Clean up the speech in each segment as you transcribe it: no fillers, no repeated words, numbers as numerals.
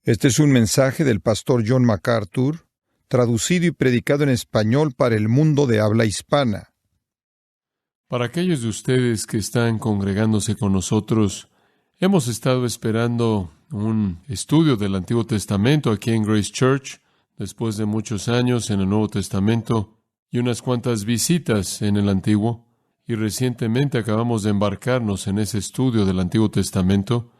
Este es un mensaje del pastor John MacArthur, traducido y predicado en español para el mundo de habla hispana. Para aquellos de ustedes que están congregándose con nosotros, hemos estado esperando un estudio del Antiguo Testamento aquí en Grace Church, después de muchos años en el Nuevo Testamento y unas cuantas visitas en el Antiguo. Y recientemente acabamos de embarcarnos en ese estudio del Antiguo Testamento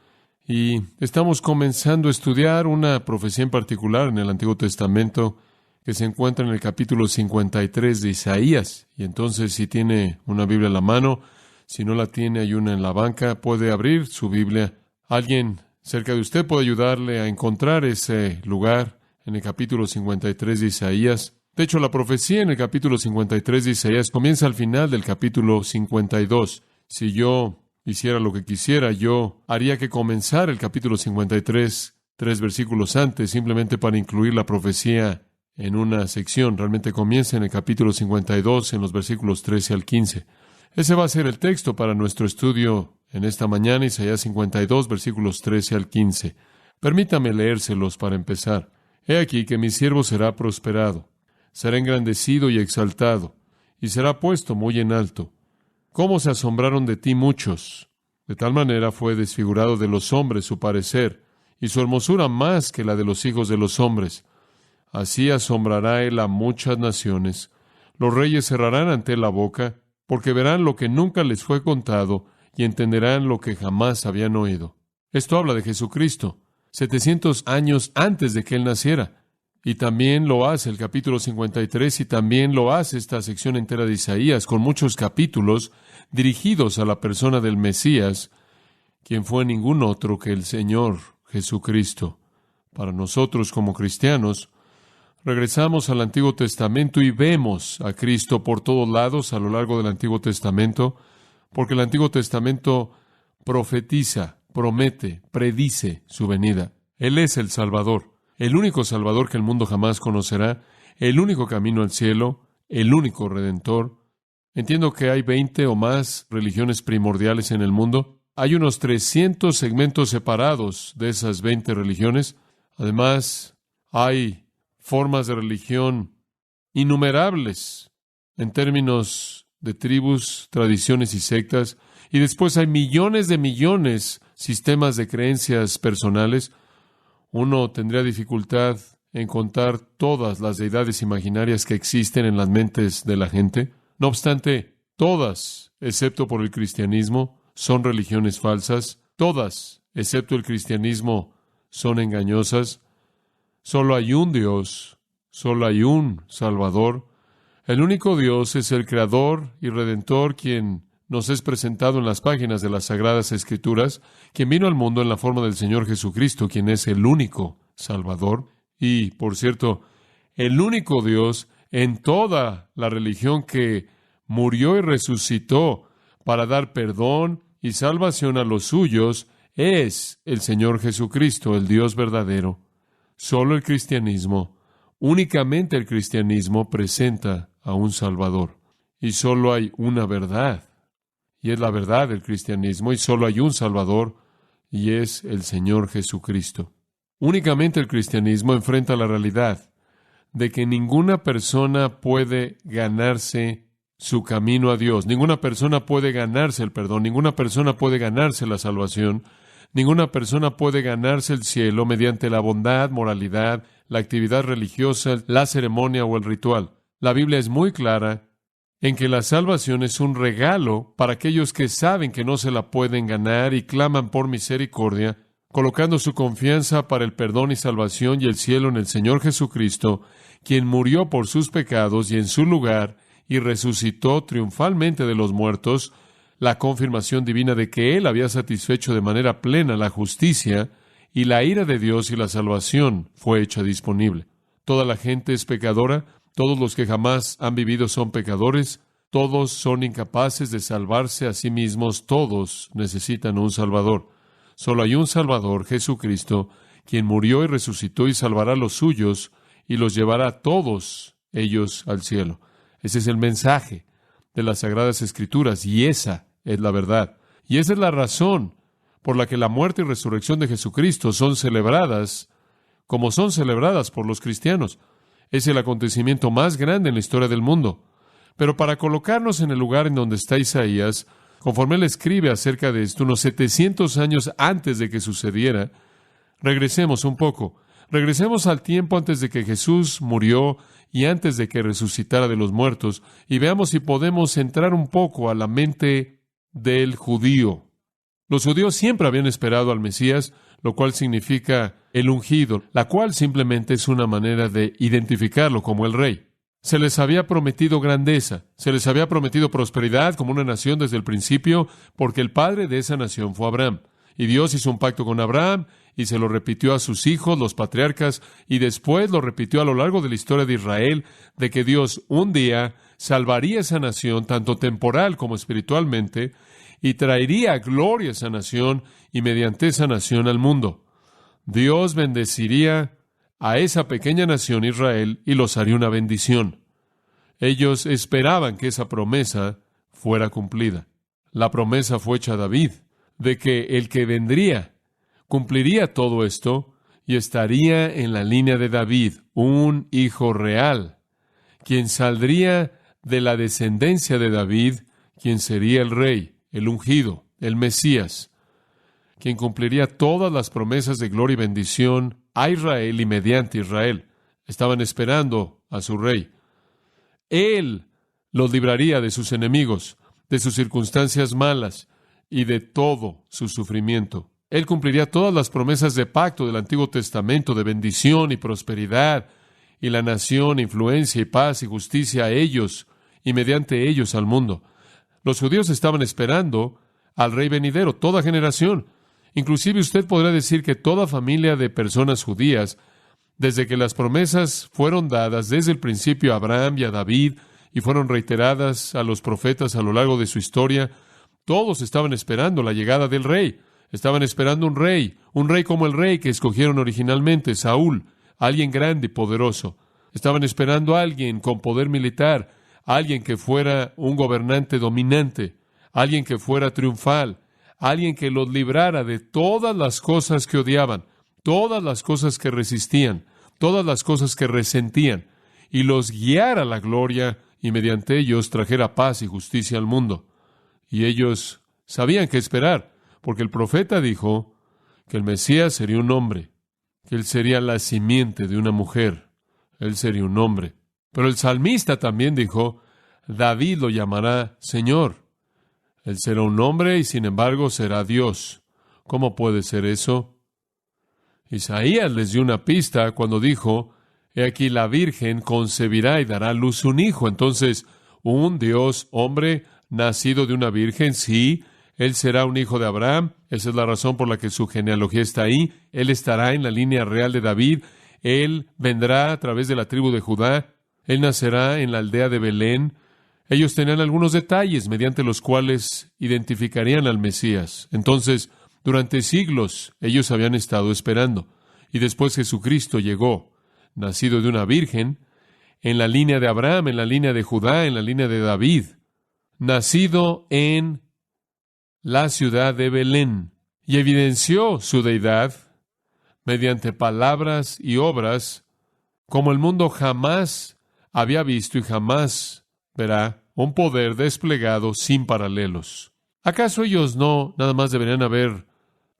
y estamos comenzando a estudiar una profecía en particular en el Antiguo Testamento que se encuentra en el capítulo 53 de Isaías. Y entonces, si tiene una Biblia a la mano, si no la tiene, hay una en la banca, puede abrir su Biblia. Alguien cerca de usted puede ayudarle a encontrar ese lugar en el capítulo 53 de Isaías. De hecho, la profecía en el capítulo 53 de Isaías comienza al final del capítulo 52. Si yo hiciera lo que quisiera, yo haría que comenzara el capítulo 53, 3 versículos antes, simplemente para incluir la profecía en una sección. Realmente comienza en el capítulo 52, en los versículos 13 al 15. Ese va a ser el texto para nuestro estudio en esta mañana, Isaías 52, versículos 13 al 15. Permítame leérselos para empezar. He aquí que mi siervo será prosperado, será engrandecido y exaltado, y será puesto muy en alto. ¿Cómo se asombraron de ti muchos? De tal manera fue desfigurado de los hombres su parecer, y su hermosura más que la de los hijos de los hombres. Así asombrará él a muchas naciones. Los reyes cerrarán ante él la boca, porque verán lo que nunca les fue contado, y entenderán lo que jamás habían oído. Esto habla de Jesucristo, 700 años antes de que él naciera. Y también lo hace el capítulo 53, y también lo hace esta sección entera de Isaías, con muchos capítulos dirigidos a la persona del Mesías, quien fue ningún otro que el Señor Jesucristo. Para nosotros como cristianos, regresamos al Antiguo Testamento y vemos a Cristo por todos lados a lo largo del Antiguo Testamento, porque el Antiguo Testamento profetiza, promete, predice su venida. Él es el Salvador, el único Salvador que el mundo jamás conocerá, el único camino al cielo, el único Redentor. Entiendo que hay 20 o más religiones primordiales en el mundo. Hay unos 300 segmentos separados de esas 20 religiones. Además, hay formas de religión innumerables en términos de tribus, tradiciones y sectas. Y después hay millones de sistemas de creencias personales. Uno tendría dificultad en contar todas las deidades imaginarias que existen en las mentes de la gente. No obstante, todas, excepto por el cristianismo, son religiones falsas. Todas, excepto el cristianismo, son engañosas. Solo hay un Dios, solo hay un Salvador. El único Dios es el Creador y Redentor, quien nos es presentado en las páginas de las Sagradas Escrituras, quien vino al mundo en la forma del Señor Jesucristo, quien es el único Salvador. Y, por cierto, el único Dios en toda la religión que murió y resucitó para dar perdón y salvación a los suyos es el Señor Jesucristo, el Dios verdadero. Solo el cristianismo, únicamente el cristianismo presenta a un Salvador. Y solo hay una verdad, y es la verdad del cristianismo, y solo hay un Salvador, y es el Señor Jesucristo. Únicamente el cristianismo enfrenta la realidad de que ninguna persona puede ganarse su camino a Dios, ninguna persona puede ganarse el perdón, ninguna persona puede ganarse la salvación, ninguna persona puede ganarse el cielo mediante la bondad, moralidad, la actividad religiosa, la ceremonia o el ritual. La Biblia es muy clara en que la salvación es un regalo para aquellos que saben que no se la pueden ganar y claman por misericordia, colocando su confianza para el perdón y salvación y el cielo en el Señor Jesucristo, quien murió por sus pecados y en su lugar y resucitó triunfalmente de los muertos, la confirmación divina de que Él había satisfecho de manera plena la justicia y la ira de Dios y la salvación fue hecha disponible. Toda la gente es pecadora, todos los que jamás han vivido son pecadores, todos son incapaces de salvarse a sí mismos, todos necesitan un Salvador. Solo hay un Salvador, Jesucristo, quien murió y resucitó y salvará a los suyos y los llevará a todos ellos al cielo. Ese es el mensaje de las Sagradas Escrituras y esa es la verdad. Y esa es la razón por la que la muerte y resurrección de Jesucristo son celebradas como son celebradas por los cristianos. Es el acontecimiento más grande en la historia del mundo. Pero para colocarnos en el lugar en donde está Isaías, conforme él escribe acerca de esto, unos 700 años antes de que sucediera, regresemos un poco. Regresemos al tiempo antes de que Jesús murió y antes de que resucitara de los muertos, y veamos si podemos entrar un poco a la mente del judío. Los judíos siempre habían esperado al Mesías, lo cual significa el ungido, la cual simplemente es una manera de identificarlo como el rey. Se les había prometido grandeza, se les había prometido prosperidad como una nación desde el principio, porque el padre de esa nación fue Abraham. Y Dios hizo un pacto con Abraham y se lo repitió a sus hijos, los patriarcas, y después lo repitió a lo largo de la historia de Israel, de que Dios un día salvaría esa nación, tanto temporal como espiritualmente, y traería gloria a esa nación y mediante esa nación al mundo. Dios bendeciría a esa pequeña nación Israel y los haría una bendición. Ellos esperaban que esa promesa fuera cumplida. La promesa fue hecha a David, de que el que vendría cumpliría todo esto y estaría en la línea de David, un hijo real, quien saldría de la descendencia de David, quien sería el rey, el ungido, el Mesías, quien cumpliría todas las promesas de gloria y bendición a Israel y mediante Israel. Estaban esperando a su rey. Él los libraría de sus enemigos, de sus circunstancias malas y de todo su sufrimiento. Él cumpliría todas las promesas de pacto del Antiguo Testamento de bendición y prosperidad, y la nación, influencia y paz y justicia a ellos y mediante ellos al mundo. Los judíos estaban esperando al rey venidero, toda generación. Inclusive usted podrá decir que toda familia de personas judías, desde que las promesas fueron dadas desde el principio a Abraham y a David y fueron reiteradas a los profetas a lo largo de su historia, todos estaban esperando la llegada del rey. Estaban esperando un rey como el rey que escogieron originalmente, Saúl, alguien grande y poderoso. Estaban esperando a alguien con poder militar, alguien que fuera un gobernante dominante, alguien que fuera triunfal, alguien que los librara de todas las cosas que odiaban, todas las cosas que resistían, todas las cosas que resentían, y los guiara a la gloria y mediante ellos trajera paz y justicia al mundo. Y ellos sabían qué esperar, porque el profeta dijo que el Mesías sería un hombre, que él sería la simiente de una mujer, él sería un hombre. Pero el salmista también dijo, David lo llamará Señor. Él será un hombre y sin embargo será Dios. ¿Cómo puede ser eso? Isaías les dio una pista cuando dijo, he aquí la Virgen concebirá y dará a luz un hijo. Entonces, un Dios hombre nacido de una virgen, sí, él será un hijo de Abraham. Esa es la razón por la que su genealogía está ahí. Él estará en la línea real de David. Él vendrá a través de la tribu de Judá. Él nacerá en la aldea de Belén. Ellos tenían algunos detalles mediante los cuales identificarían al Mesías. Entonces, durante siglos, ellos habían estado esperando. Y después Jesucristo llegó, nacido de una virgen, en la línea de Abraham, en la línea de Judá, en la línea de David, nacido en la ciudad de Belén, y evidenció su deidad mediante palabras y obras como el mundo jamás había visto y jamás verá, un poder desplegado sin paralelos. ¿Acaso ellos no nada más deberían haber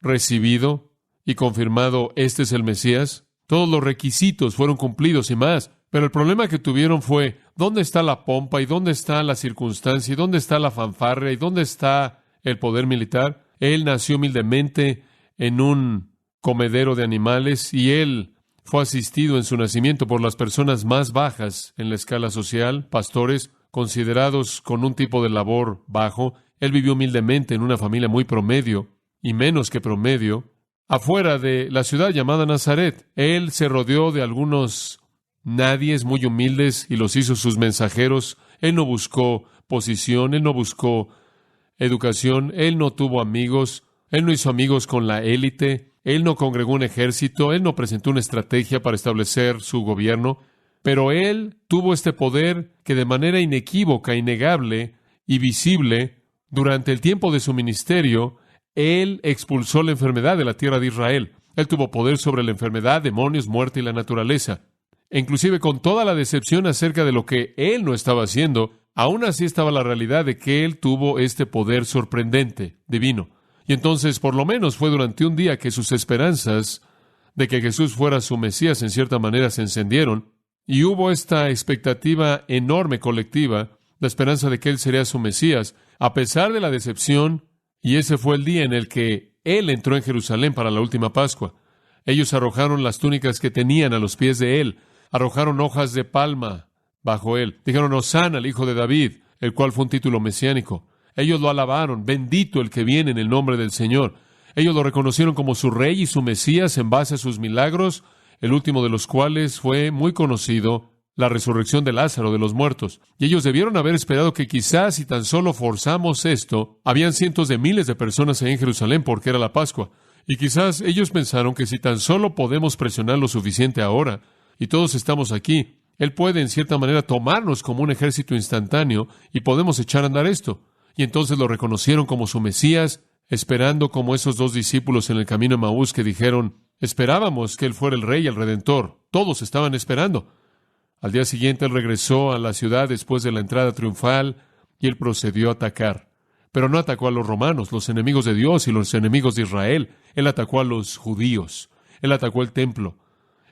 recibido y confirmado este es el Mesías? Todos los requisitos fueron cumplidos y más, pero el problema que tuvieron fue ¿dónde está la pompa y dónde está la circunstancia y dónde está la fanfarria y dónde está el poder militar? Él nació humildemente en un comedero de animales y él fue asistido en su nacimiento por las personas más bajas en la escala social, pastores considerados con un tipo de labor bajo. Él vivió humildemente en una familia muy promedio y menos que promedio, afuera de la ciudad llamada Nazaret. Él se rodeó de algunos nadies muy humildes y los hizo sus mensajeros. Él no buscó posición, él no buscó educación, él no tuvo amigos, él no hizo amigos con la élite, él no congregó un ejército, él no presentó una estrategia para establecer su gobierno, pero él tuvo este poder que de manera inequívoca, innegable y visible, durante el tiempo de su ministerio, él expulsó la enfermedad de la tierra de Israel. Él tuvo poder sobre la enfermedad, demonios, muerte y la naturaleza. E inclusive con toda la decepción acerca de lo que Él no estaba haciendo, aún así estaba la realidad de que Él tuvo este poder sorprendente, divino. Y entonces, por lo menos, fue durante un día que sus esperanzas de que Jesús fuera su Mesías en cierta manera se encendieron, y hubo esta expectativa enorme colectiva, la esperanza de que Él sería su Mesías, a pesar de la decepción, y ese fue el día en el que Él entró en Jerusalén para la última Pascua. Ellos arrojaron las túnicas que tenían a los pies de Él, arrojaron hojas de palma bajo Él. Dijeron, Hosana al Hijo de David, el cual fue un título mesiánico. Ellos lo alabaron, bendito el que viene en el nombre del Señor. Ellos lo reconocieron como su Rey y su Mesías en base a sus milagros, el último de los cuales fue muy conocido, la resurrección de Lázaro de los muertos. Y ellos debieron haber esperado que quizás si tan solo forzamos esto, habían cientos de miles de personas ahí en Jerusalén porque era la Pascua. Y quizás ellos pensaron que si tan solo podemos presionar lo suficiente ahora, y todos estamos aquí, Él puede en cierta manera tomarnos como un ejército instantáneo y podemos echar a andar esto. Y entonces lo reconocieron como su Mesías, esperando como esos dos discípulos en el camino de Emaús que dijeron, esperábamos que Él fuera el Rey y el Redentor. Todos estaban esperando. Al día siguiente Él regresó a la ciudad después de la entrada triunfal y Él procedió a atacar. Pero no atacó a los romanos, los enemigos de Dios y los enemigos de Israel. Él atacó a los judíos. Él atacó el templo.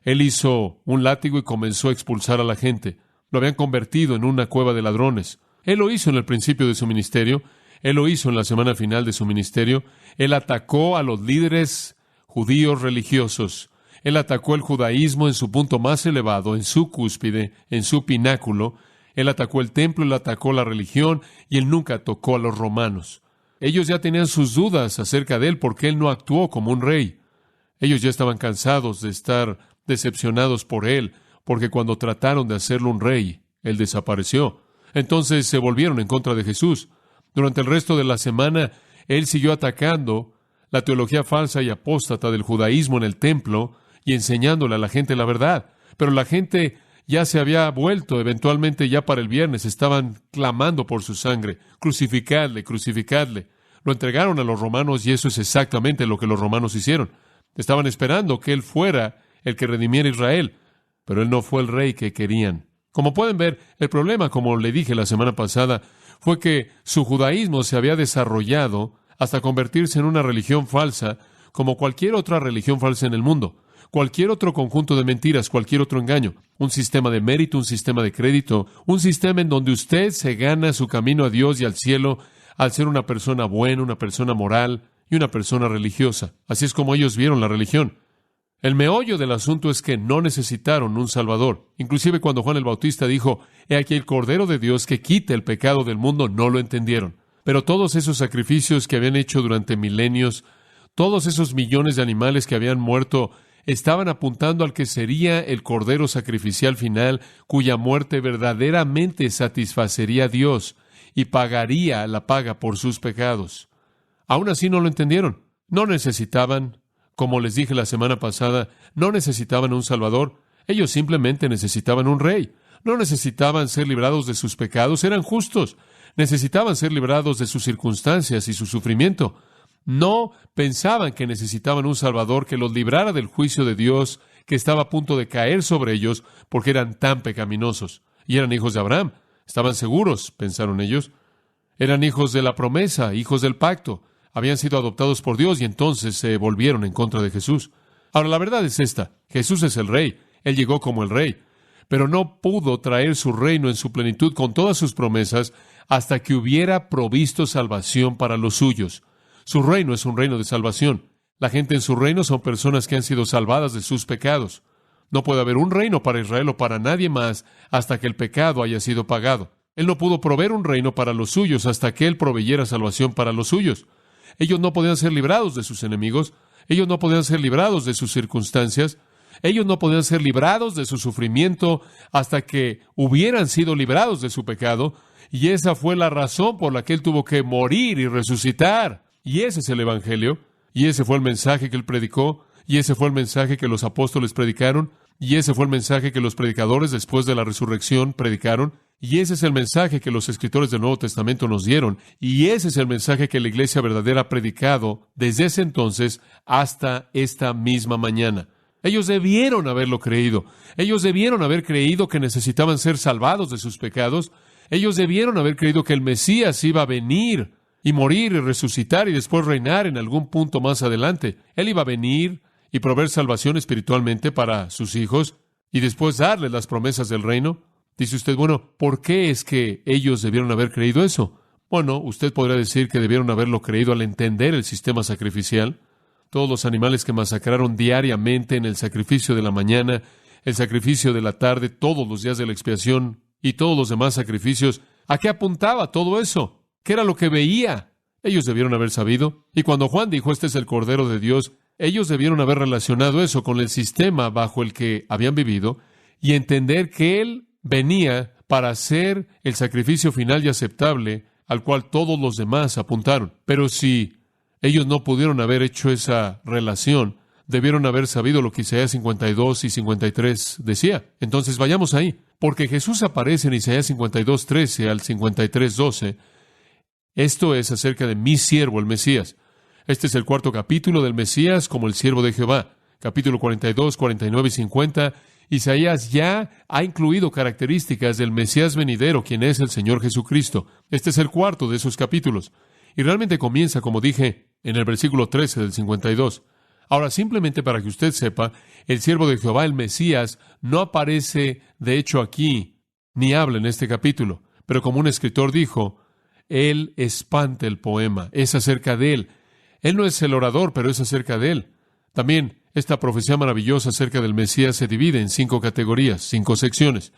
Él hizo un látigo y comenzó a expulsar a la gente. Lo habían convertido en una cueva de ladrones. Él lo hizo en el principio de su ministerio. Él lo hizo en la semana final de su ministerio. Él atacó a los líderes judíos religiosos. Él atacó el judaísmo en su punto más elevado, en su cúspide, en su pináculo. Él atacó el templo, él atacó la religión, y él nunca tocó a los romanos. Ellos ya tenían sus dudas acerca de él porque él no actuó como un rey. Ellos ya estaban cansados de estar decepcionados por él, porque cuando trataron de hacerlo un rey, él desapareció. Entonces se volvieron en contra de Jesús. Durante el resto de la semana, él siguió atacando la teología falsa y apóstata del judaísmo en el templo y enseñándole a la gente la verdad. Pero la gente ya se había vuelto, eventualmente ya para el viernes, estaban clamando por su sangre. Crucificadle, crucificadle. Lo entregaron a los romanos y eso es exactamente lo que los romanos hicieron. Estaban esperando que él fuera el que redimiera a Israel, pero él no fue el rey que querían. Como pueden ver, el problema, como le dije la semana pasada, fue que su judaísmo se había desarrollado hasta convertirse en una religión falsa, como cualquier otra religión falsa en el mundo. Cualquier otro conjunto de mentiras, cualquier otro engaño, un sistema de mérito, un sistema de crédito, un sistema en donde usted se gana su camino a Dios y al cielo al ser una persona buena, una persona moral y una persona religiosa. Así es como ellos vieron la religión. El meollo del asunto es que no necesitaron un Salvador. Inclusive cuando Juan el Bautista dijo, «He aquí el Cordero de Dios que quita el pecado del mundo», no lo entendieron. Pero todos esos sacrificios que habían hecho durante milenios, todos esos millones de animales que habían muerto, estaban apuntando al que sería el Cordero sacrificial final, cuya muerte verdaderamente satisfacería a Dios y pagaría la paga por sus pecados. Aún así no lo entendieron. No necesitaban, como les dije la semana pasada, no necesitaban un Salvador. Ellos simplemente necesitaban un rey. No necesitaban ser librados de sus pecados, eran justos. Necesitaban ser librados de sus circunstancias y su sufrimiento. No pensaban que necesitaban un Salvador que los librara del juicio de Dios que estaba a punto de caer sobre ellos porque eran tan pecaminosos. Y eran hijos de Abraham. Estaban seguros, pensaron ellos. Eran hijos de la promesa, hijos del pacto. Habían sido adoptados por Dios y entonces se volvieron en contra de Jesús. Ahora, la verdad es esta. Jesús es el Rey. Él llegó como el Rey. Pero no pudo traer su reino en su plenitud con todas sus promesas hasta que hubiera provisto salvación para los suyos. Su reino es un reino de salvación. La gente en su reino son personas que han sido salvadas de sus pecados. No puede haber un reino para Israel o para nadie más hasta que el pecado haya sido pagado. Él no pudo proveer un reino para los suyos hasta que Él proveyera salvación para los suyos. Ellos no podían ser librados de sus enemigos. Ellos no podían ser librados de sus circunstancias. Ellos no podían ser librados de su sufrimiento hasta que hubieran sido librados de su pecado. Y esa fue la razón por la que Él tuvo que morir y resucitar. Y ese es el Evangelio. Y ese fue el mensaje que Él predicó. y ese fue el mensaje que los apóstoles predicaron, y ese fue el mensaje que los predicadores después de la resurrección predicaron, y ese es el mensaje que los escritores del Nuevo Testamento nos dieron, y ese es el mensaje que la iglesia verdadera ha predicado desde ese entonces hasta esta misma mañana. Ellos debieron haberlo creído. Ellos debieron haber creído que necesitaban ser salvados de sus pecados. Ellos debieron haber creído que el Mesías iba a venir y morir y resucitar y después reinar en algún punto más adelante. Él iba a venir y proveer salvación espiritualmente para sus hijos y después darles las promesas del reino. Dice usted, bueno, ¿por qué es que ellos debieron haber creído eso? Bueno, usted podría decir que debieron haberlo creído al entender el sistema sacrificial. Todos los animales que masacraron diariamente en el sacrificio de la mañana, el sacrificio de la tarde, todos los días de la expiación y todos los demás sacrificios. ¿A qué apuntaba todo eso? ¿Qué era lo que veía? Ellos debieron haber sabido. Y cuando Juan dijo, este es el Cordero de Dios, ellos debieron haber relacionado eso con el sistema bajo el que habían vivido y entender que Él venía para hacer el sacrificio final y aceptable al cual todos los demás apuntaron. Pero si ellos no pudieron haber hecho esa relación, debieron haber sabido lo que Isaías 52 y 53 decía. Entonces vayamos ahí, porque Jesús aparece en Isaías 52:13 al 53:12. Esto es acerca de mi siervo, el Mesías. Este es el cuarto capítulo del Mesías como el siervo de Jehová. Capítulo 42, 49 y 50. Isaías ya ha incluido características del Mesías venidero, quien es el Señor Jesucristo. Este es el cuarto de esos capítulos. Y realmente comienza, como dije, en el versículo 13 del 52. Ahora, simplemente para que usted sepa, el siervo de Jehová, el Mesías, no aparece de hecho aquí, ni habla en este capítulo. Pero como un escritor dijo, él espanta el poema, es acerca de él. Él no es el orador, pero es acerca de él. También, esta profecía maravillosa acerca del Mesías se divide en 5 categorías, 5 secciones.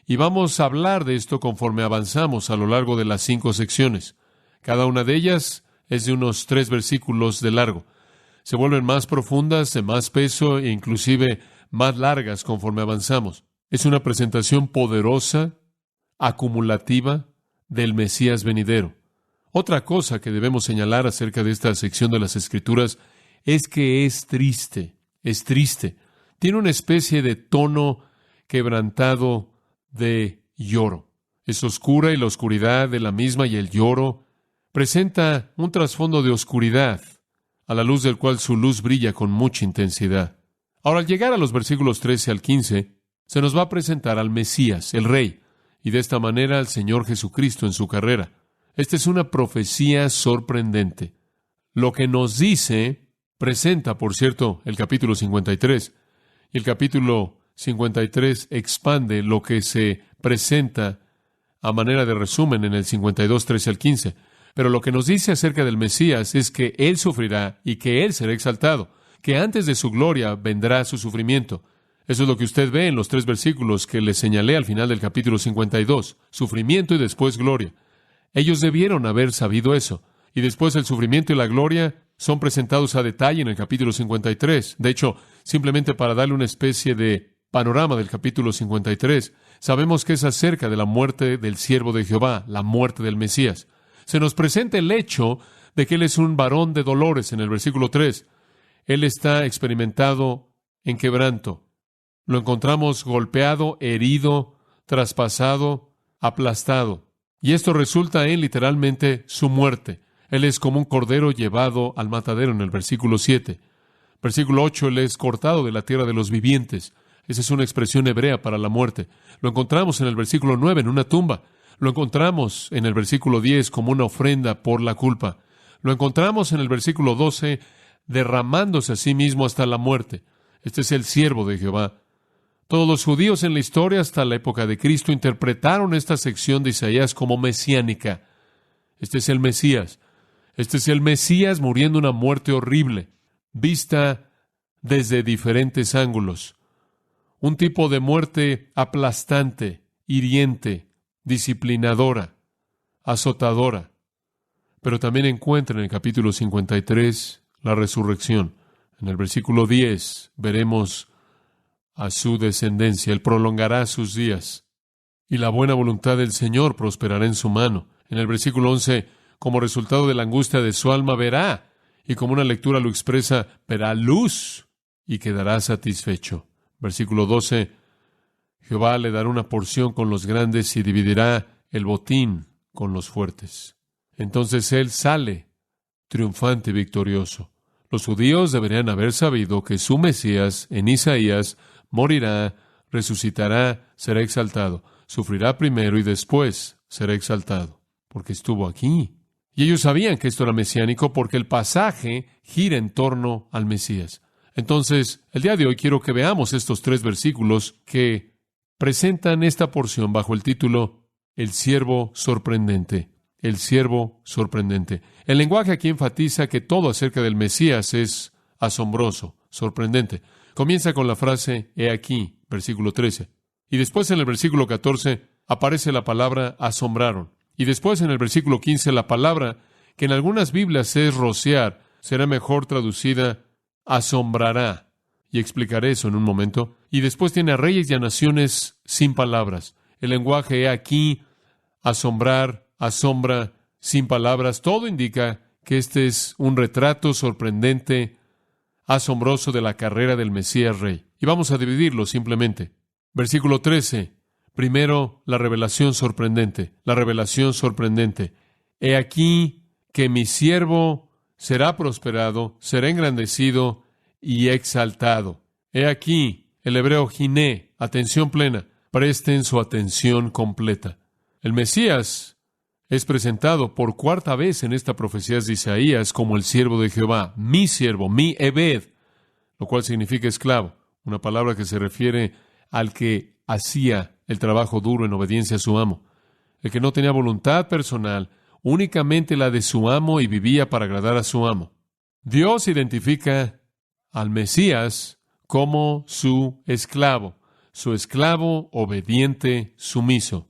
Y vamos a hablar de esto conforme avanzamos a lo largo de las 5 secciones. Cada una de ellas es de unos 3 versículos de largo. Se vuelven más profundas, de más peso e inclusive más largas conforme avanzamos. Es una presentación poderosa, acumulativa, del Mesías venidero. Otra cosa que debemos señalar acerca de esta sección de las Escrituras es que es triste. Tiene una especie de tono quebrantado de lloro. Es oscura y la oscuridad de la misma y el lloro presenta un trasfondo de oscuridad, a la luz del cual su luz brilla con mucha intensidad. Ahora, al llegar a los versículos 13 al 15, se nos va a presentar al Mesías, el Rey, y de esta manera al Señor Jesucristo en su carrera. Esta es una profecía sorprendente. Lo que nos dice, presenta, por cierto, el capítulo 53, y el capítulo 53 expande lo que se presenta a manera de resumen en el 52, 13 al 15. Pero lo que nos dice acerca del Mesías es que Él sufrirá y que Él será exaltado, que antes de su gloria vendrá su sufrimiento. Eso es lo que usted ve en los 3 versículos que le señalé al final del capítulo 52, sufrimiento y después gloria. Ellos debieron haber sabido eso, y después el sufrimiento y la gloria son presentados a detalle en el capítulo 53. De hecho, simplemente para darle una especie de panorama del capítulo 53, sabemos que es acerca de la muerte del siervo de Jehová, la muerte del Mesías. Se nos presenta el hecho de que Él es un varón de dolores en el versículo 3. Él está experimentado en quebranto. Lo encontramos golpeado, herido, traspasado, aplastado. Y esto resulta en literalmente su muerte. Él es como un cordero llevado al matadero en el versículo 7. Versículo 8, Él es cortado de la tierra de los vivientes. Esa es una expresión hebrea para la muerte. Lo encontramos en el versículo 9, en una tumba. Lo encontramos en el versículo 10 como una ofrenda por la culpa. Lo encontramos en el versículo 12 derramándose a sí mismo hasta la muerte. Este es el siervo de Jehová. Todos los judíos en la historia hasta la época de Cristo interpretaron esta sección de Isaías como mesiánica. Este es el Mesías. Este es el Mesías muriendo una muerte horrible, vista desde diferentes ángulos. Un tipo de muerte aplastante, hiriente, disciplinadora, azotadora. Pero también encuentra en el capítulo 53 la resurrección. En el versículo 10 veremos a su descendencia. Él prolongará sus días y la buena voluntad del Señor prosperará en su mano. En el versículo 11, como resultado de la angustia de su alma verá, y como una lectura lo expresa, verá luz y quedará satisfecho. Versículo 12, Jehová le dará una porción con los grandes y dividirá el botín con los fuertes. Entonces él sale triunfante y victorioso. Los judíos deberían haber sabido que su Mesías, en Isaías, morirá, resucitará, será exaltado, sufrirá primero y después será exaltado, porque estuvo aquí. Y ellos sabían que esto era mesiánico porque el pasaje gira en torno al Mesías. Entonces, el día de hoy quiero que veamos estos 3 versículos que presentan esta porción bajo el título El siervo sorprendente. El siervo sorprendente. El lenguaje aquí enfatiza que todo acerca del Mesías es asombroso, sorprendente. Comienza con la frase, he aquí, versículo 13. Y después en el versículo 14 aparece la palabra asombraron. Y después en el versículo 15 la palabra, que en algunas Biblias es rociar, será mejor traducida asombrará. Y explicaré eso en un momento. Y después tiene a reyes y a naciones sin palabras. El lenguaje he aquí, asombrar, asombra, sin palabras. Todo indica que este es un retrato sorprendente, asombroso de la carrera del Mesías Rey. Y vamos a dividirlo simplemente. Versículo 13. Primero, la revelación sorprendente. La revelación sorprendente. He aquí que mi siervo será prosperado, será engrandecido y exaltado. He aquí, el hebreo giné, atención plena. Presten su atención completa. El Mesías es presentado por 4ª vez en esta profecía de Isaías como el siervo de Jehová, mi siervo, mi Ebed, lo cual significa esclavo, una palabra que se refiere al que hacía el trabajo duro en obediencia a su amo, el que no tenía voluntad personal, únicamente la de su amo y vivía para agradar a su amo. Dios identifica al Mesías como su esclavo obediente, sumiso.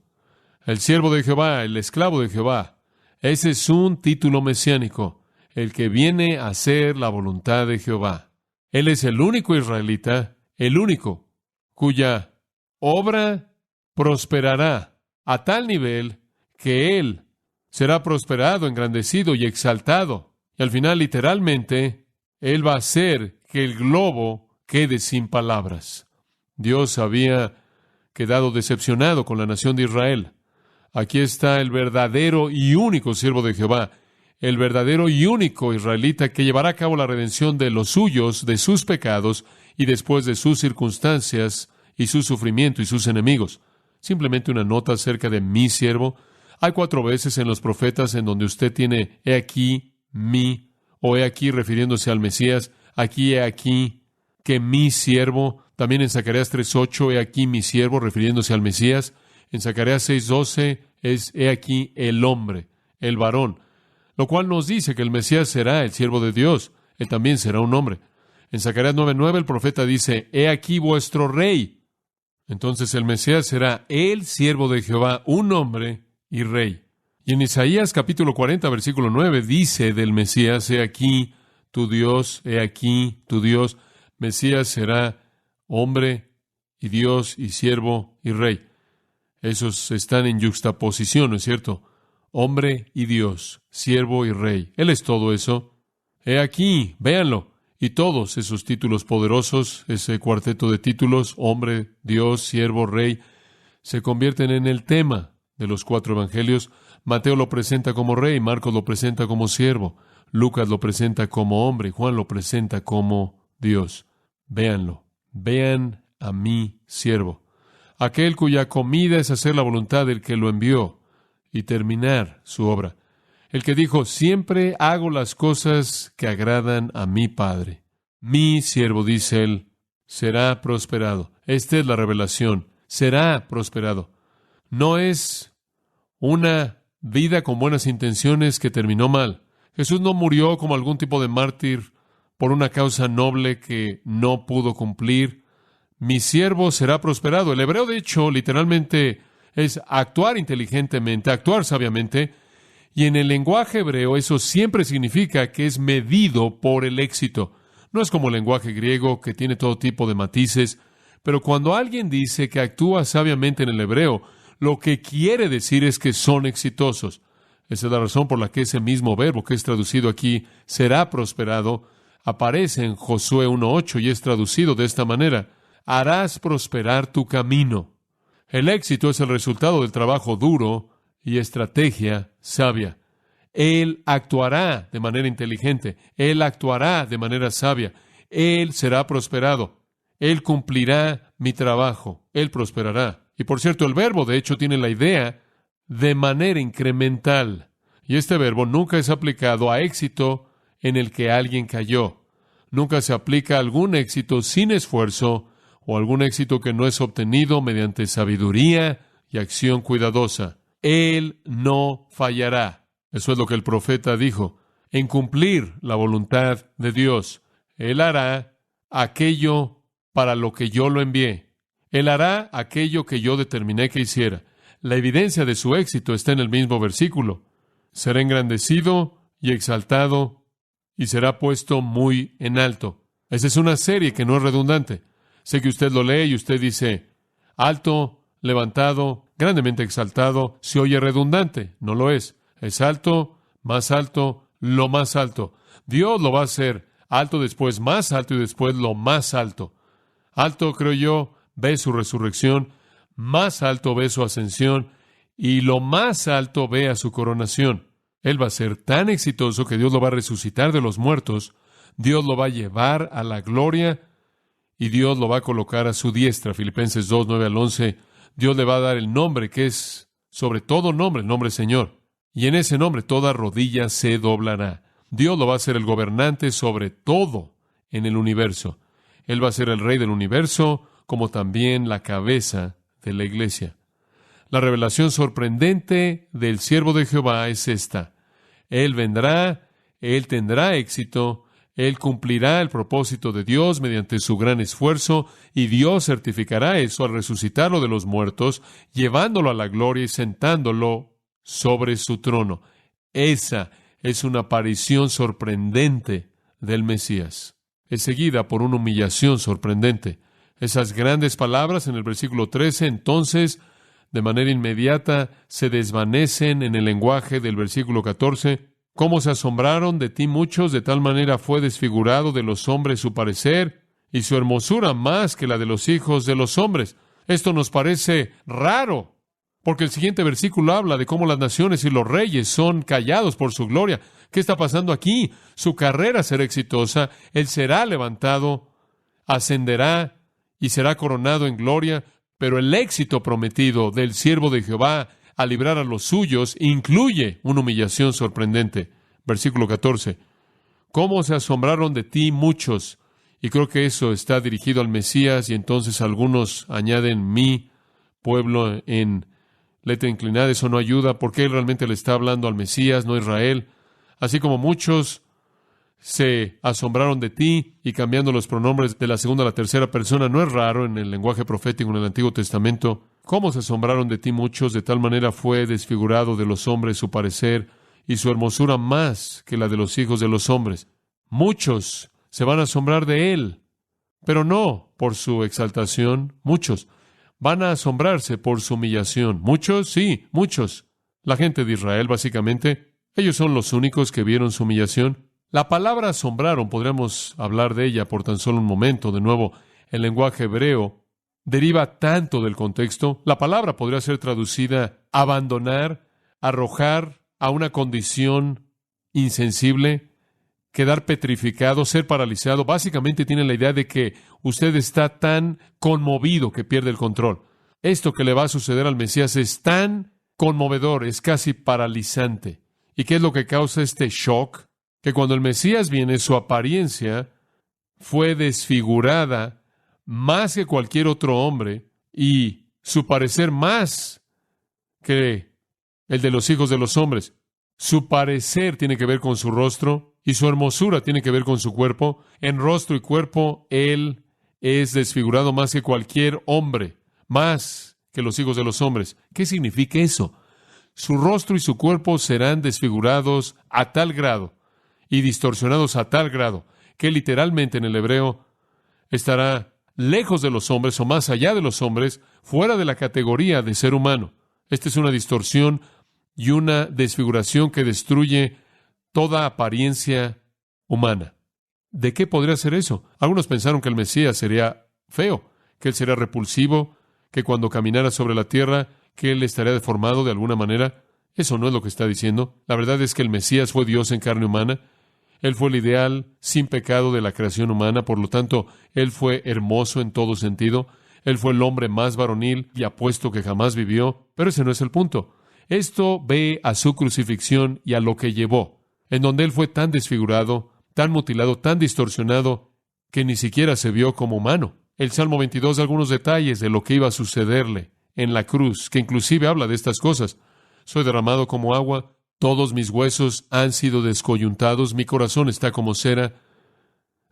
El siervo de Jehová, el esclavo de Jehová. Ese es un título mesiánico, el que viene a hacer la voluntad de Jehová. Él es el único israelita, el único, cuya obra prosperará a tal nivel que él será prosperado, engrandecido y exaltado. Y al final, literalmente, él va a hacer que el globo quede sin palabras. Dios había quedado decepcionado con la nación de Israel. Aquí está el verdadero y único siervo de Jehová, el verdadero y único israelita que llevará a cabo la redención de los suyos, de sus pecados y después de sus circunstancias y su sufrimiento y sus enemigos. Simplemente una nota acerca de mi siervo. Hay 4 veces en los profetas en donde usted tiene he aquí, mi, o he aquí refiriéndose al Mesías, aquí he aquí, que mi siervo. También en Zacarías 3:8, he aquí mi siervo, refiriéndose al Mesías. En Zacarías 6:12 es he aquí el hombre, el varón, lo cual nos dice que el Mesías será el siervo de Dios. Él también será un hombre. En Zacarías 9:9 el profeta dice, he aquí vuestro rey. Entonces el Mesías será el siervo de Jehová, un hombre y rey. Y en Isaías capítulo 40, versículo 9, dice del Mesías, he aquí tu Dios, he aquí tu Dios. Mesías será hombre y Dios y siervo y rey. Esos están en yuxtaposición, ¿no es cierto? Hombre y Dios, siervo y rey. Él es todo eso. He aquí, véanlo. Y todos esos títulos poderosos, ese cuarteto de títulos, hombre, Dios, siervo, rey, se convierten en el tema de los 4 evangelios. Mateo lo presenta como rey, Marcos lo presenta como siervo, Lucas lo presenta como hombre, Juan lo presenta como Dios. Véanlo. Vean a mi siervo, aquel cuya comida es hacer la voluntad del que lo envió y terminar su obra. El que dijo, siempre hago las cosas que agradan a mi Padre. Mi siervo, dice él, será prosperado. Esta es la revelación. Será prosperado. No es una vida con buenas intenciones que terminó mal. Jesús no murió como algún tipo de mártir por una causa noble que no pudo cumplir. Mi siervo será prosperado. El hebreo, de hecho, literalmente es actuar inteligentemente, actuar sabiamente. Y en el lenguaje hebreo eso siempre significa que es medido por el éxito. No es como el lenguaje griego que tiene todo tipo de matices, pero cuando alguien dice que actúa sabiamente en el hebreo, lo que quiere decir es que son exitosos. Esa es la razón por la que ese mismo verbo que es traducido aquí, será prosperado, aparece en Josué 1:8 y es traducido de esta manera: harás prosperar tu camino. El éxito es el resultado del trabajo duro y estrategia sabia. Él actuará de manera inteligente. Él actuará de manera sabia. Él será prosperado. Él cumplirá mi trabajo. Él prosperará. Y por cierto, el verbo, de hecho, tiene la idea de manera incremental. Y este verbo nunca es aplicado a éxito en el que alguien cayó. Nunca se aplica a algún éxito sin esfuerzo o algún éxito que no es obtenido mediante sabiduría y acción cuidadosa. Él no fallará. Eso es lo que el profeta dijo, en cumplir la voluntad de Dios. Él hará aquello para lo que yo lo envié. Él hará aquello que yo determiné que hiciera. La evidencia de su éxito está en el mismo versículo. Será engrandecido y exaltado y será puesto muy en alto. Esa es una serie que no es redundante. Sé que usted lo lee y usted dice, alto, levantado, grandemente exaltado, se oye redundante. No lo es. Es alto, lo más alto. Dios lo va a hacer alto, después más alto y después lo más alto. Alto, creo yo, ve su resurrección, más alto ve su ascensión y lo más alto ve a su coronación. Él va a ser tan exitoso que Dios lo va a resucitar de los muertos, Dios lo va a llevar a la gloria y Dios lo va a colocar a su diestra. Filipenses 2, 9 al 11. Dios le va a dar el nombre que es sobre todo nombre, el nombre Señor. Y en ese nombre toda rodilla se doblará. Dios lo va a hacer el gobernante sobre todo en el universo. Él va a ser el rey del universo, como también la cabeza de la iglesia. La revelación sorprendente del siervo de Jehová es esta. Él vendrá, él tendrá éxito, él cumplirá el propósito de Dios mediante su gran esfuerzo, y Dios certificará eso al resucitarlo de los muertos, llevándolo a la gloria y sentándolo sobre su trono. Esa es una aparición sorprendente del Mesías. Es seguida por una humillación sorprendente. Esas grandes palabras en el versículo 13, entonces, de manera inmediata, se desvanecen en el lenguaje del versículo 14. Cómo se asombraron de ti muchos, de tal manera fue desfigurado de los hombres su parecer, y su hermosura más que la de los hijos de los hombres. Esto nos parece raro, porque el siguiente versículo habla de cómo las naciones y los reyes son callados por su gloria. ¿Qué está pasando aquí? Su carrera será exitosa, él será levantado, ascenderá y será coronado en gloria, pero el éxito prometido del siervo de Jehová a librar a los suyos incluye una humillación sorprendente. Versículo 14. ¿Cómo se asombraron de ti muchos? Y creo que eso está dirigido al Mesías, y entonces algunos añaden mi pueblo en letra inclinada. Eso no ayuda, porque él realmente le está hablando al Mesías, no a Israel. Así como muchos se asombraron de ti, y cambiando los pronombres de la segunda a la tercera persona, no es raro en el lenguaje profético en el Antiguo Testamento. ¿Cómo se asombraron de ti muchos? De tal manera fue desfigurado de los hombres su parecer, y su hermosura más que la de los hijos de los hombres. Muchos se van a asombrar de él, pero no por su exaltación. Muchos van a asombrarse por su humillación. Muchos, sí, muchos. La gente de Israel, básicamente, ellos son los únicos que vieron su humillación. La palabra asombraron, podríamos hablar de ella por tan solo un momento. De nuevo, el lenguaje hebreo deriva tanto del contexto. La palabra podría ser traducida abandonar, arrojar a una condición insensible, quedar petrificado, ser paralizado. Básicamente tiene la idea de que usted está tan conmovido que pierde el control. Esto que le va a suceder al Mesías es tan conmovedor, es casi paralizante. ¿Y qué es lo que causa este shock? Que cuando el Mesías viene, su apariencia fue desfigurada más que cualquier otro hombre, y su parecer más que el de los hijos de los hombres. Su parecer tiene que ver con su rostro, y su hermosura tiene que ver con su cuerpo. En rostro y cuerpo, él es desfigurado más que cualquier hombre, más que los hijos de los hombres. ¿Qué significa eso? Su rostro y su cuerpo serán desfigurados a tal grado y distorsionados a tal grado que literalmente en el hebreo estará lejos de los hombres o más allá de los hombres, fuera de la categoría de ser humano. Esta es una distorsión y una desfiguración que destruye toda apariencia humana. ¿De qué podría ser eso? Algunos pensaron que el Mesías sería feo, que él sería repulsivo, que cuando caminara sobre la tierra, que él estaría deformado de alguna manera. Eso no es lo que está diciendo. La verdad es que el Mesías fue Dios en carne humana. Él fue el ideal sin pecado de la creación humana, por lo tanto, él fue hermoso en todo sentido. Él fue el hombre más varonil y apuesto que jamás vivió, pero ese no es el punto. Esto ve a su crucifixión y a lo que llevó, en donde él fue tan desfigurado, tan mutilado, tan distorsionado, que ni siquiera se vio como humano. El Salmo 22 da algunos detalles de lo que iba a sucederle en la cruz, que inclusive habla de estas cosas. Soy derramado como agua, todos mis huesos han sido descoyuntados, mi corazón está como cera,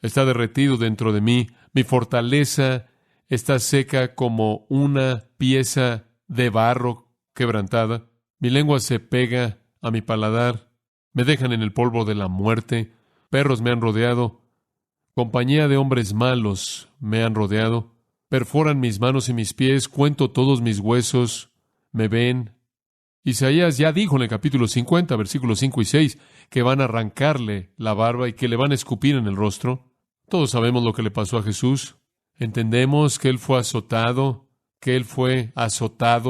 está derretido dentro de mí, mi fortaleza está seca como una pieza de barro quebrantada, mi lengua se pega a mi paladar, me dejan en el polvo de la muerte, perros me han rodeado, compañía de hombres malos me han rodeado, perforan mis manos y mis pies, cuento todos mis huesos, me ven. Isaías ya dijo en el capítulo 50, versículos 5 y 6, que van a arrancarle la barba y que le van a escupir en el rostro. Todos sabemos lo que le pasó a Jesús. Entendemos que Él fue azotado,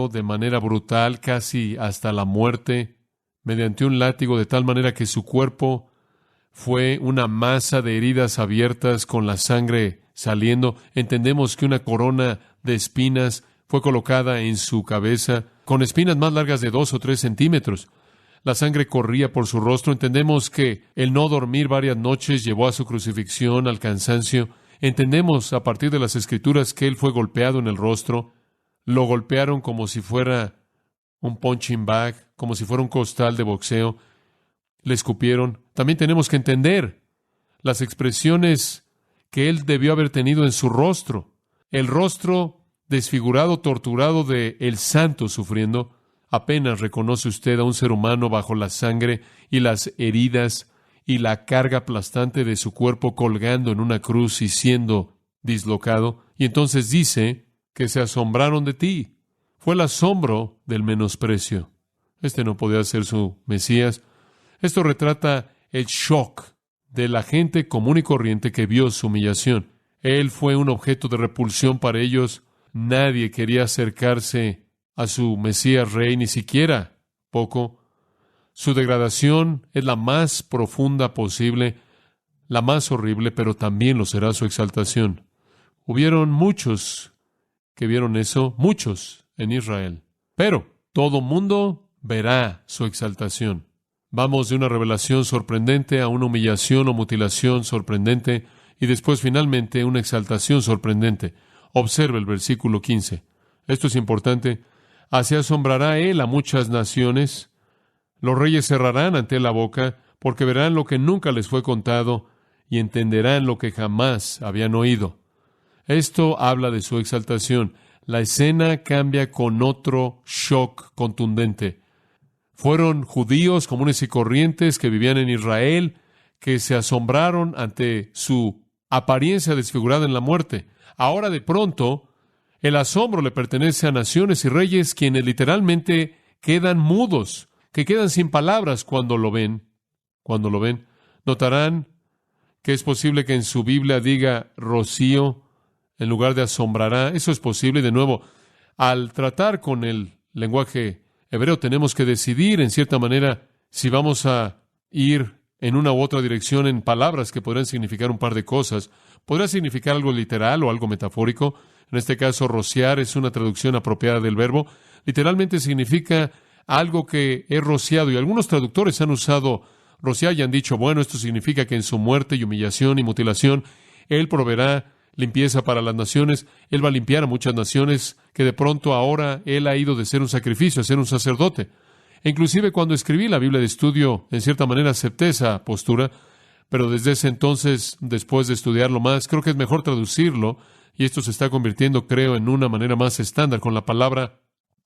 de manera brutal, casi hasta la muerte, mediante un látigo, de tal manera que su cuerpo fue una masa de heridas abiertas con la sangre saliendo. Entendemos que una corona de espinas fue colocada en su cabeza, con espinas más largas de 2 o 3 centímetros. La sangre corría por su rostro. Entendemos que el no dormir varias noches llevó a su crucifixión, al cansancio. Entendemos a partir de las Escrituras que Él fue golpeado en el rostro. Lo golpearon como si fuera un punching bag, como si fuera un costal de boxeo. Le escupieron. También tenemos que entender las expresiones que Él debió haber tenido en su rostro. El rostro desfigurado, torturado de el santo sufriendo. Apenas reconoce usted a un ser humano bajo la sangre y las heridas y la carga aplastante de su cuerpo colgando en una cruz y siendo dislocado. Y entonces dice que se asombraron de ti. Fue el asombro del menosprecio. Este no podía ser su Mesías. Esto retrata el shock de la gente común y corriente que vio su humillación. Él fue un objeto de repulsión para ellos. Nadie quería acercarse a su Mesías Rey, ni siquiera poco. Su degradación es la más profunda posible, la más horrible, pero también lo será su exaltación. Hubieron muchos que vieron eso, muchos en Israel. Pero todo mundo verá su exaltación. Vamos de una revelación sorprendente a una humillación o mutilación sorprendente y después finalmente una exaltación sorprendente. Observe el versículo 15. Esto es importante. Así asombrará Él a muchas naciones. Los reyes cerrarán ante Él la boca, porque verán lo que nunca les fue contado y entenderán lo que jamás habían oído. Esto habla de su exaltación. La escena cambia con otro shock contundente. Fueron judíos comunes y corrientes que vivían en Israel, que se asombraron ante su apariencia desfigurada en la muerte. Ahora de pronto, el asombro le pertenece a naciones y reyes quienes literalmente quedan mudos, que quedan sin palabras cuando lo ven. Cuando lo ven, notarán que es posible que en su Biblia diga rocío en lugar de asombrará. Eso es posible. De nuevo, al tratar con el lenguaje hebreo tenemos que decidir en cierta manera si vamos a ir en una u otra dirección en palabras que podrán significar un par de cosas. Podrá significar algo literal o algo metafórico. En este caso, rociar es una traducción apropiada del verbo. Literalmente significa algo que es rociado, y algunos traductores han usado rociar y han dicho, bueno, esto significa que en su muerte y humillación y mutilación, Él proveerá limpieza para las naciones. Él va a limpiar a muchas naciones que de pronto ahora Él ha ido de ser un sacrificio a ser un sacerdote. E inclusive cuando escribí la Biblia de estudio, en cierta manera acepté esa postura, pero desde ese entonces, después de estudiarlo más, creo que es mejor traducirlo, y esto se está convirtiendo, creo, en una manera más estándar con la palabra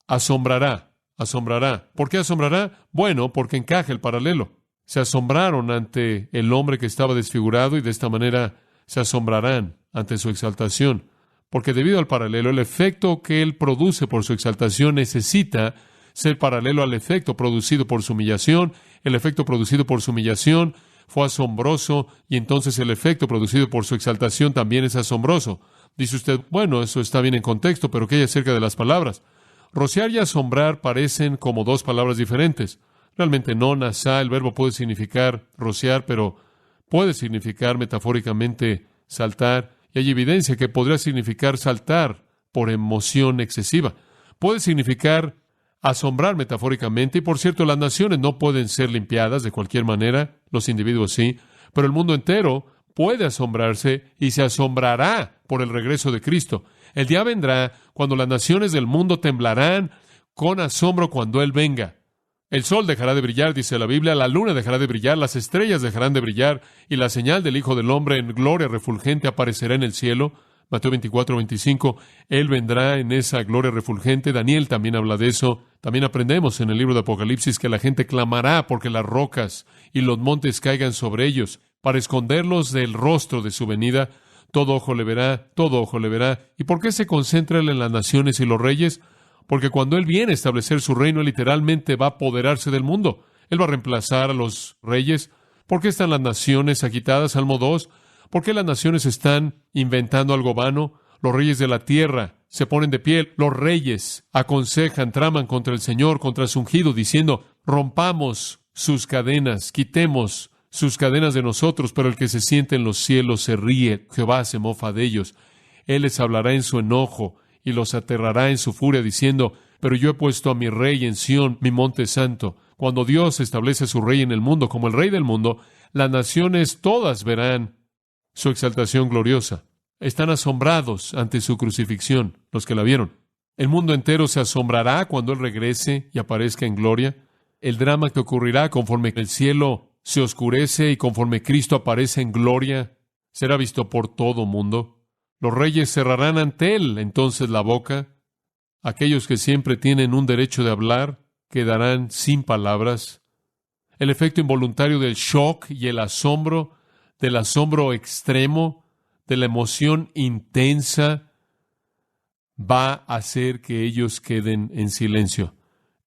asombrará. Asombrará. ¿Por qué asombrará? Bueno, porque encaja el paralelo. Se asombraron ante el hombre que estaba desfigurado y de esta manera se asombrarán ante su exaltación. Porque debido al paralelo, el efecto que Él produce por su exaltación necesita ser paralelo al efecto producido por su humillación. El efecto producido por su humillación fue asombroso, y entonces el efecto producido por su exaltación también es asombroso. Dice usted, bueno, eso está bien en contexto, pero ¿qué hay acerca de las palabras? Rociar y asombrar parecen como dos palabras diferentes. Realmente no, nasá, el verbo puede significar rociar, pero puede significar metafóricamente saltar, y hay evidencia que podría significar saltar por emoción excesiva. Puede significar asombrar metafóricamente, y por cierto, las naciones no pueden ser limpiadas de cualquier manera, los individuos sí, pero el mundo entero puede asombrarse y se asombrará por el regreso de Cristo. El día vendrá cuando las naciones del mundo temblarán con asombro cuando Él venga. El sol dejará de brillar, dice la Biblia, la luna dejará de brillar, las estrellas dejarán de brillar, y la señal del Hijo del Hombre en gloria refulgente aparecerá en el cielo. Mateo 24:25, Él vendrá en esa gloria refulgente. Daniel también habla de eso. También aprendemos en el libro de Apocalipsis que la gente clamará porque las rocas y los montes caigan sobre ellos, para esconderlos del rostro de su venida. Todo ojo le verá, todo ojo le verá. ¿Y por qué se concentra Él en las naciones y los reyes? Porque cuando Él viene a establecer su reino, literalmente va a apoderarse del mundo. Él va a reemplazar a los reyes. ¿Por qué están las naciones agitadas? Salmo 2. ¿Por qué las naciones están inventando algo vano? Los reyes de la tierra se ponen de pie. Los reyes aconsejan, traman contra el Señor, contra su ungido, diciendo, rompamos sus cadenas, quitemos sus cadenas de nosotros. Pero el que se siente en los cielos se ríe. Jehová se mofa de ellos. Él les hablará en su enojo y los aterrará en su furia, diciendo, pero yo he puesto a mi rey en Sión, mi monte santo. Cuando Dios establece su rey en el mundo como el rey del mundo, las naciones todas verán su exaltación gloriosa. Están asombrados ante su crucifixión, los que la vieron. El mundo entero se asombrará cuando Él regrese y aparezca en gloria. El drama que ocurrirá conforme el cielo se oscurece y conforme Cristo aparece en gloria será visto por todo mundo. Los reyes cerrarán ante Él entonces la boca. Aquellos que siempre tienen un derecho de hablar quedarán sin palabras. El efecto involuntario del shock y el asombro, del asombro extremo, de la emoción intensa, va a hacer que ellos queden en silencio.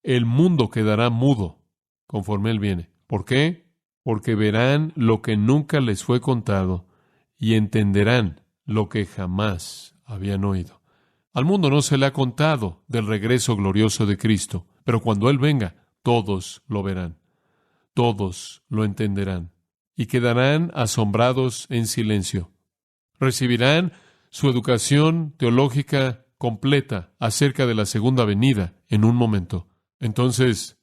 El mundo quedará mudo conforme Él viene. ¿Por qué? Porque verán lo que nunca les fue contado y entenderán lo que jamás habían oído. Al mundo no se le ha contado del regreso glorioso de Cristo, pero cuando Él venga, todos lo verán, todos lo entenderán, y quedarán asombrados en silencio. Recibirán su educación teológica completa acerca de la segunda venida en un momento. Entonces,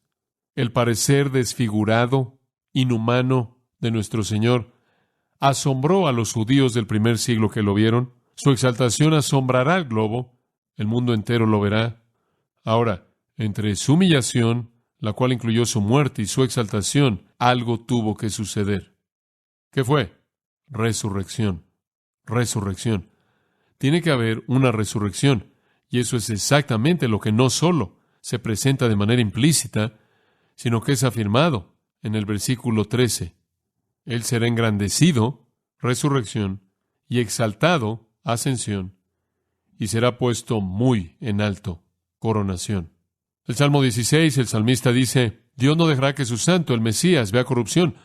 el parecer desfigurado, inhumano de nuestro Señor asombró a los judíos del primer siglo que lo vieron. Su exaltación asombrará al globo. El mundo entero lo verá. Ahora, entre su humillación, la cual incluyó su muerte, y su exaltación, algo tuvo que suceder. ¿Qué fue? Resurrección. Resurrección. Tiene que haber una resurrección. Y eso es exactamente lo que no solo se presenta de manera implícita, sino que es afirmado en el versículo 13. Él será engrandecido, resurrección, y exaltado, ascensión, y será puesto muy en alto, coronación. El Salmo 16, el salmista dice, Dios no dejará que su santo, el Mesías, vea corrupción.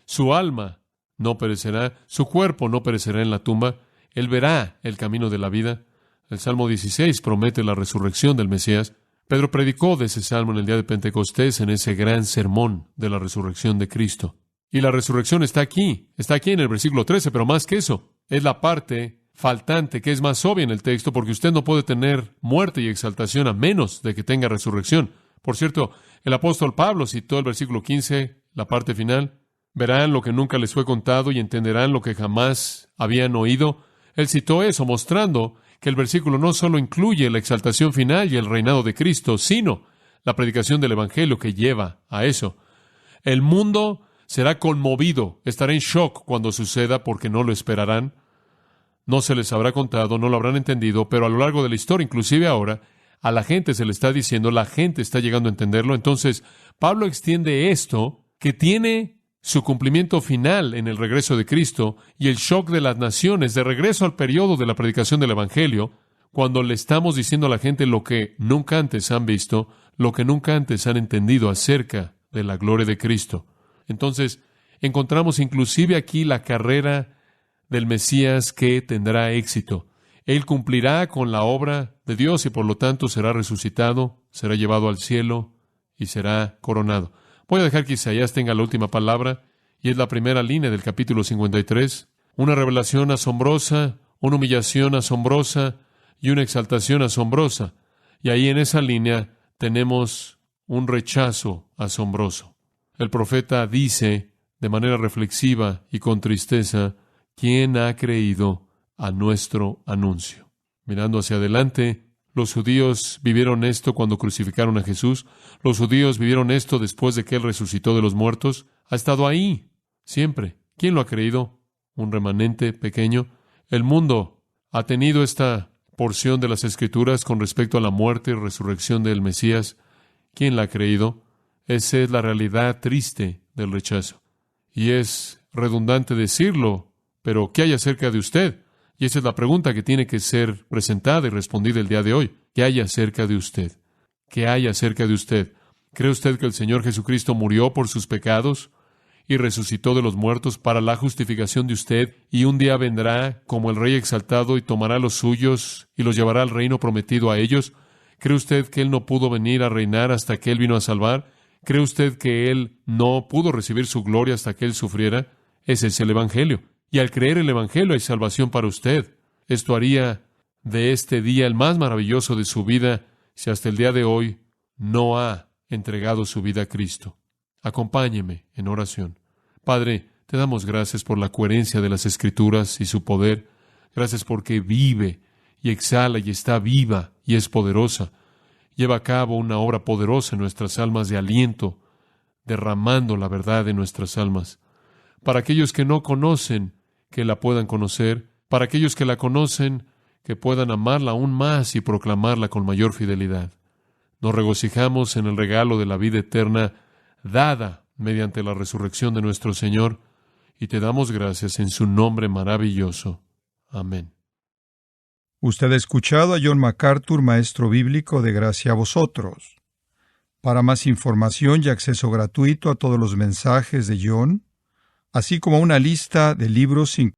Su alma no perecerá, su cuerpo no perecerá en la tumba. Él verá el camino de la vida. El Salmo 16 promete la resurrección del Mesías. Pedro predicó de ese salmo en el día de Pentecostés, en ese gran sermón de la resurrección de Cristo. Y la resurrección está aquí en el versículo 13, pero más que eso, es la parte faltante que es más obvia en el texto, porque usted no puede tener muerte y exaltación a menos de que tenga resurrección. Por cierto, el apóstol Pablo citó el versículo 15, la parte final. Verán lo que nunca les fue contado y entenderán lo que jamás habían oído. Él citó eso, mostrando que el versículo no solo incluye la exaltación final y el reinado de Cristo, sino la predicación del Evangelio que lleva a eso. El mundo será conmovido, estará en shock cuando suceda porque no lo esperarán. No se les habrá contado, no lo habrán entendido, pero a lo largo de la historia, inclusive ahora, a la gente se le está diciendo, la gente está llegando a entenderlo. Entonces, Pablo extiende esto que tiene su cumplimiento final en el regreso de Cristo y el shock de las naciones de regreso al periodo de la predicación del Evangelio, cuando le estamos diciendo a la gente lo que nunca antes han visto, lo que nunca antes han entendido acerca de la gloria de Cristo. Entonces, Encontramos inclusive aquí la carrera del Mesías que tendrá éxito. Él cumplirá con la obra de Dios y por lo tanto será resucitado, será llevado al cielo y será coronado. Voy a dejar que Isaías tenga la última palabra, y es la primera línea del capítulo 53. Una revelación asombrosa, una humillación asombrosa y una exaltación asombrosa. Y ahí en esa línea tenemos un rechazo asombroso. El profeta dice de manera reflexiva y con tristeza, ¿quién ha creído a nuestro anuncio? Mirando hacia adelante, los judíos vivieron esto cuando crucificaron a Jesús. Los judíos vivieron esto después de que Él resucitó de los muertos. Ha estado ahí, siempre. ¿Quién lo ha creído? Un remanente pequeño. El mundo ha tenido esta porción de las Escrituras con respecto a la muerte y resurrección del Mesías. ¿Quién la ha creído? Esa es la realidad triste del rechazo. Y es redundante decirlo, pero ¿qué hay acerca de usted? Y esa es la pregunta que tiene que ser presentada y respondida el día de hoy. ¿Qué hay acerca de usted? ¿Qué hay acerca de usted? ¿Cree usted que el Señor Jesucristo murió por sus pecados y resucitó de los muertos para la justificación de usted, y un día vendrá como el Rey exaltado y tomará los suyos y los llevará al reino prometido a ellos? ¿Cree usted que Él no pudo venir a reinar hasta que Él vino a salvar? ¿Cree usted que Él no pudo recibir su gloria hasta que Él sufriera? Ese es el Evangelio. Y al creer el Evangelio hay salvación para usted. Esto haría de este día el más maravilloso de su vida si hasta el día de hoy no ha entregado su vida a Cristo. Acompáñeme en oración. Padre, te damos gracias por la coherencia de las Escrituras y su poder. Gracias porque vive y exhala y está viva y es poderosa. Lleva a cabo una obra poderosa en nuestras almas de aliento, derramando la verdad en nuestras almas. Para aquellos que no conocen, que la puedan conocer. Para aquellos que la conocen, que puedan amarla aún más y proclamarla con mayor fidelidad. Nos regocijamos en el regalo de la vida eterna dada mediante la resurrección de nuestro Señor, y te damos gracias en su nombre maravilloso. Amén. Usted ha escuchado a John MacArthur, maestro bíblico de Gracia a Vosotros. Para más información y acceso gratuito a todos los mensajes de John, así como una lista de libros